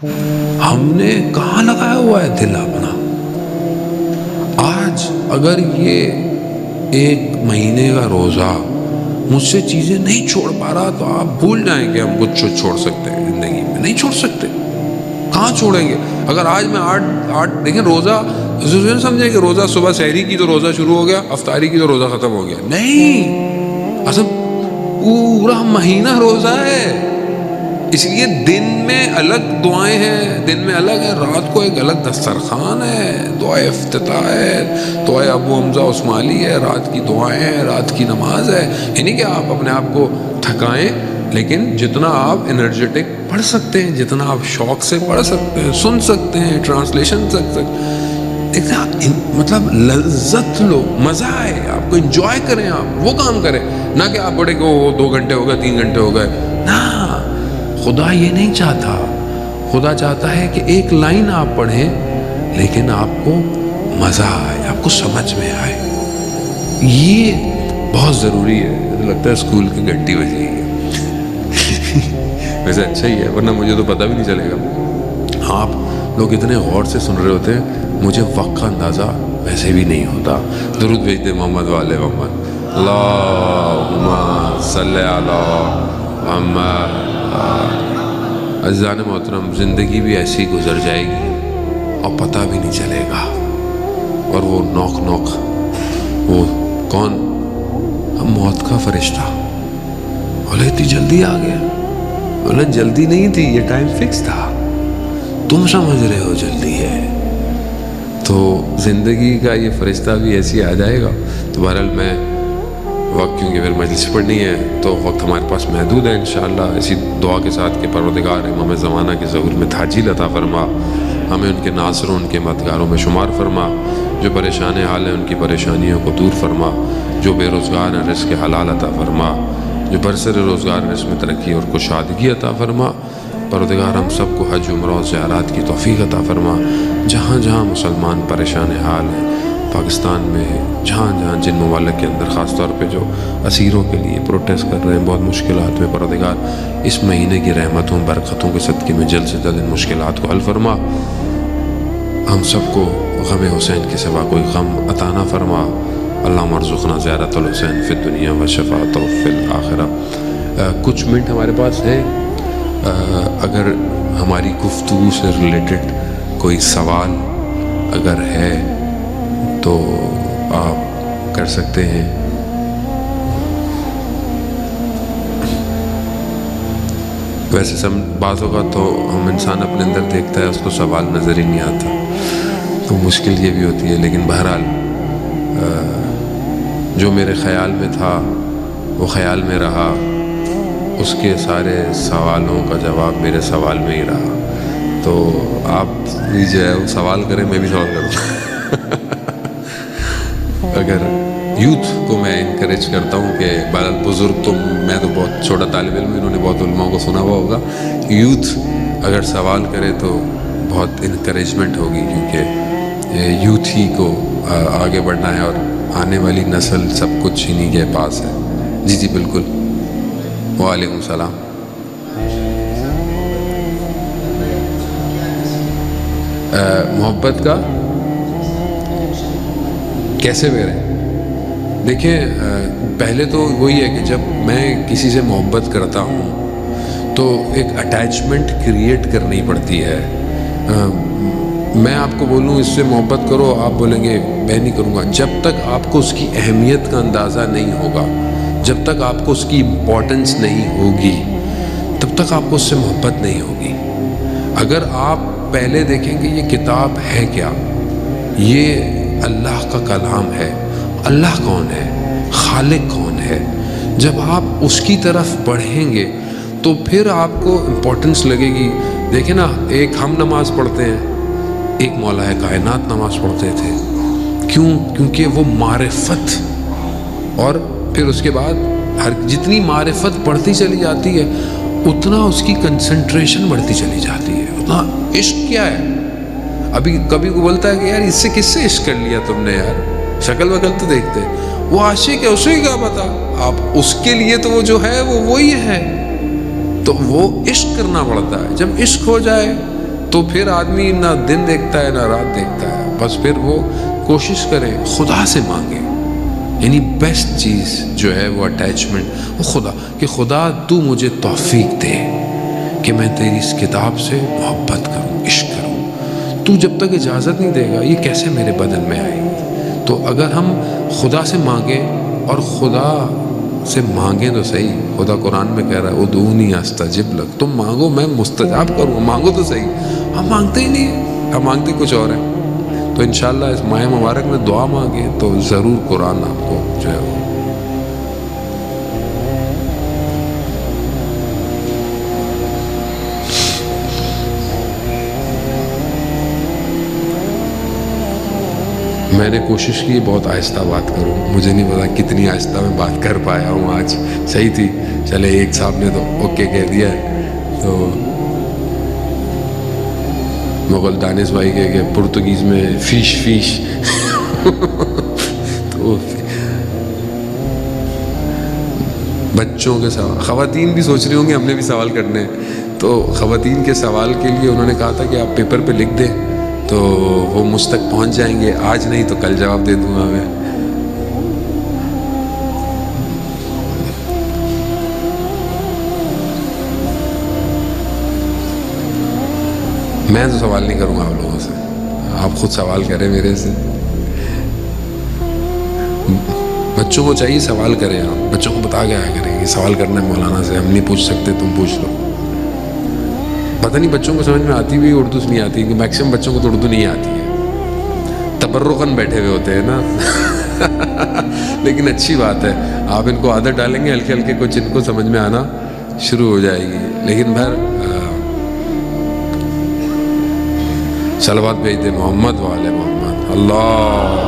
ہم نے کہاں لگایا ہوا ہے دل اپنا؟ آج اگر یہ 1 مہینے کا روزہ مجھ سے چیزیں نہیں چھوڑ پا رہا تو آپ بھول جائیں کہ ہم کچھ چھوڑ سکتے ہیں زندگی میں. نہیں چھوڑ سکتے. کہاں چھوڑیں گے؟ اگر آج میں 8 دیکھیں روزہ سمجھیں کہ روزہ صبح سحری کی تو روزہ شروع ہو گیا، افطاری کی تو روزہ ختم ہو گیا. نہیں، اصل پورا مہینہ روزہ ہے. اس لیے دن میں الگ دعائیں ہیں، دن میں الگ ہے، رات کو ایک الگ دسترخوان ہے، دعائے افتتاح ہے، دعائے ابو حمزہ عثمالی ہے، رات کی دعائیں ہیں، رات کی نماز ہے. یعنی کہ آپ اپنے آپ کو تھکائیں، لیکن جتنا آپ انرجیٹک پڑھ سکتے ہیں، جتنا آپ شوق سے پڑھ سکتے ہیں، سن سکتے ہیں، ٹرانسلیشن سکتے ہیں، مطلب لذت لو، مزہ آئے، آپ کو انجوائے کریں، آپ وہ کام کریں. نہ کہ آپ بڑے کہ 2 گھنٹے ہو گئے، 3 گھنٹے ہو گئے. نہ، خدا یہ نہیں چاہتا. خدا چاہتا ہے کہ ایک لائن آپ پڑھیں لیکن آپ کو مزہ آئے، آپ کو سمجھ میں آئے. یہ بہت ضروری ہے. لگتا ہے اسکول کی گھنٹی بجے گی. ویسے اچھا ہی ہے، ورنہ مجھے تو پتہ بھی نہیں چلے گا. آپ لوگ اتنے غور سے سن رہے ہوتے ہیں، مجھے وقت کا اندازہ ویسے بھی نہیں ہوتا. درود بھیجتے محمد والے محمد. اللہم صلی علی محمد. عزیزان محترم، زندگی بھی ایسی گزر جائے گی اور پتہ بھی نہیں چلے گا. اور وہ نوک نوک، وہ کون؟ موت کا فرشتہ بولے اتنی جلدی آ گیا. بولے جلدی نہیں تھی، یہ ٹائم فکس تھا. تم سمجھ رہے ہو جلدی ہے. تو زندگی کا یہ فرشتہ بھی ایسی آ جائے گا. تو بہرحال میں وقت، کیونکہ پھر مجلس پڑھنی ہے تو وقت ہمارے پاس محدود ہے. انشاءاللہ اسی دعا کے ساتھ کہ پروردگار امام زمانہ کے ظہور میں تعجیل عطا فرما، ہمیں ان کے ناصروں، ان کے مددگاروں میں شمار فرما. جو پریشان حال ہیں ان کی پریشانیوں کو دور فرما. جو بے روزگار ہیں رزق حلال عطا فرما. جو برسر روزگار ہیں اس میں ترقی اور کشادگی عطا فرما. پروردگار ہم سب کو حج، عمرہ اور زیارات کی توفیق عطا فرما. جہاں جہاں مسلمان پریشان حال ہیں پاکستان میں، جہاں جہاں جن ممالک کے اندر خاص طور پہ جو اسیروں کے لیے پروٹیسٹ کر رہے ہیں بہت مشکلات میں، پروردگار اس مہینے کی رحمتوں برکتوں کے صدقے میں جلد سے جلد ان مشکلات کو حل فرما. ہم سب کو غم حسین کے سوا کوئی غم عطا نہ فرما. اللہم ارزقنا زیارت الحسین فی الدنیا و شفاعتہ فی الآخرہ. کچھ منٹ ہمارے پاس ہے، اگر ہماری گفتگو سے ریلیٹڈ کوئی سوال اگر ہے تو آپ کر سکتے ہیں. ویسے سب بعض اوقات تو ہم انسان اپنے اندر دیکھتا ہے اس کو سوال نظر ہی نہیں آتا، تو مشکل یہ بھی ہوتی ہے. لیکن بہرحال جو میرے خیال میں تھا وہ خیال میں رہا، اس کے سارے سوالوں کا جواب میرے سوال میں ہی رہا. تو آپ بھی جو ہے وہ سوال کریں، میں بھی سوال کروں. اگر یوتھ کو میں انکریج کرتا ہوں کہ بہرحال بزرگ تو، میں تو بہت چھوٹا طالب علم، انہوں نے بہت علماء کو سنا ہوا ہوگا. یوتھ اگر سوال کرے تو بہت انکریجمنٹ ہوگی، کیونکہ یوتھ ہی کو آگے بڑھنا ہے اور آنے والی نسل سب کچھ انہی کے پاس ہے. جی جی بالکل. وعلیکم السلام. محبت کا کیسے کریں؟ دیکھیں، پہلے تو وہی ہے کہ جب میں کسی سے محبت کرتا ہوں تو ایک اٹیچمنٹ کریٹ کرنی پڑتی ہے. میں آپ کو بولوں اس سے محبت کرو، آپ بولیں گے میں نہیں کروں گا. جب تک آپ کو اس کی اہمیت کا اندازہ نہیں ہوگا، جب تک آپ کو اس کی امپورٹنس نہیں ہوگی، تب تک آپ کو اس سے محبت نہیں ہوگی. اگر آپ پہلے دیکھیں کہ یہ کتاب ہے کیا، یہ اللہ کا کلام ہے. اللہ کون ہے؟ خالق کون ہے؟ جب آپ اس کی طرف بڑھیں گے تو پھر آپ کو امپورٹنس لگے گی. دیکھیں نا، ایک ہم نماز پڑھتے ہیں، ایک مولا کائنات نماز پڑھتے تھے. کیوں؟ کیونکہ وہ معرفت، اور پھر اس کے بعد جتنی معرفت بڑھتی چلی جاتی ہے اتنا اس کی کنسنٹریشن بڑھتی چلی جاتی ہے. اتنا عشق کیا ہے. ابھی کبھی کو بولتا ہے کہ یار اس سے کس سے عشق کر لیا تم نے، یار شکل وکل تو دیکھتے. وہ عاشق ہے، اسے کیا پتا. آپ اس کے لیے تو وہ جو ہے وہ وہی ہے. تو وہ عشق کرنا پڑتا ہے. جب عشق ہو جائے تو پھر آدمی نہ دن دیکھتا ہے نہ رات دیکھتا ہے، بس پھر وہ کوشش کرے خدا سے مانگے. یعنی بیسٹ چیز جو ہے وہ اٹیچمنٹ وہ خدا، کہ خدا تو مجھے توفیق دے کہ میں تیری اس کتاب سے محبت کروں، عشق کروں. تو جب تک اجازت نہیں دے گا یہ کیسے میرے بدن میں آئے گی؟ تو اگر ہم خدا سے مانگیں، اور خدا سے مانگیں تو صحیح، خدا قرآن میں کہہ رہا ہے ادعونی استجب لک، تم مانگو میں مستجاب کروں، مانگو تو صحیح. ہم مانگتے ہی نہیں ہیں، ہم مانگتے کچھ اور ہیں. تو انشاءاللہ اس ماہ مبارک میں دعا مانگے تو ضرور قرآن آپ کو جو ہے وہ میں نے کوشش کی بہت آہستہ بات کروں، مجھے نہیں پتا کتنی آہستہ میں بات کر پایا ہوں آج. صحیح تھی، چلے ایک صاحب نے تو اوکے کہہ دیا ہے. تو مغل دانش بھائی کہ پرتگیز میں فیش فیش تو بچوں کے سوال، خواتین بھی سوچ رہی ہوں گے ہم نے بھی سوال کرنے ہیں، تو خواتین کے سوال کے لیے انہوں نے کہا تھا کہ آپ پیپر پہ لکھ دیں تو وہ مجھ تک پہنچ جائیں گے، آج نہیں تو کل جواب دے دوں گا میں تو سوال نہیں کروں گا آپ لوگوں سے، آپ خود سوال کریں میرے سے. بچوں کو چاہیے سوال کریں، آپ بچوں کو بتا کے آیا کریں کہ سوال کرنا ہے مولانا سے، ہم نہیں پوچھ سکتے تم پوچھ لو. پتہ نہیں بچوں کو سمجھ میں آتی بھی اردو سے نہیں آتی، کہ میکسیمم بچوں کو تو اردو نہیں آتی ہے، تبرکاً بیٹھے ہوئے ہوتے ہیں نا. لیکن اچھی بات ہے، آپ ان کو عادت ڈالیں گے ہلکے ہلکے کچھ ان کو سمجھ میں آنا شروع ہو جائے گی. لیکن صلوات بھیج دے محمد والے محمد. اللہ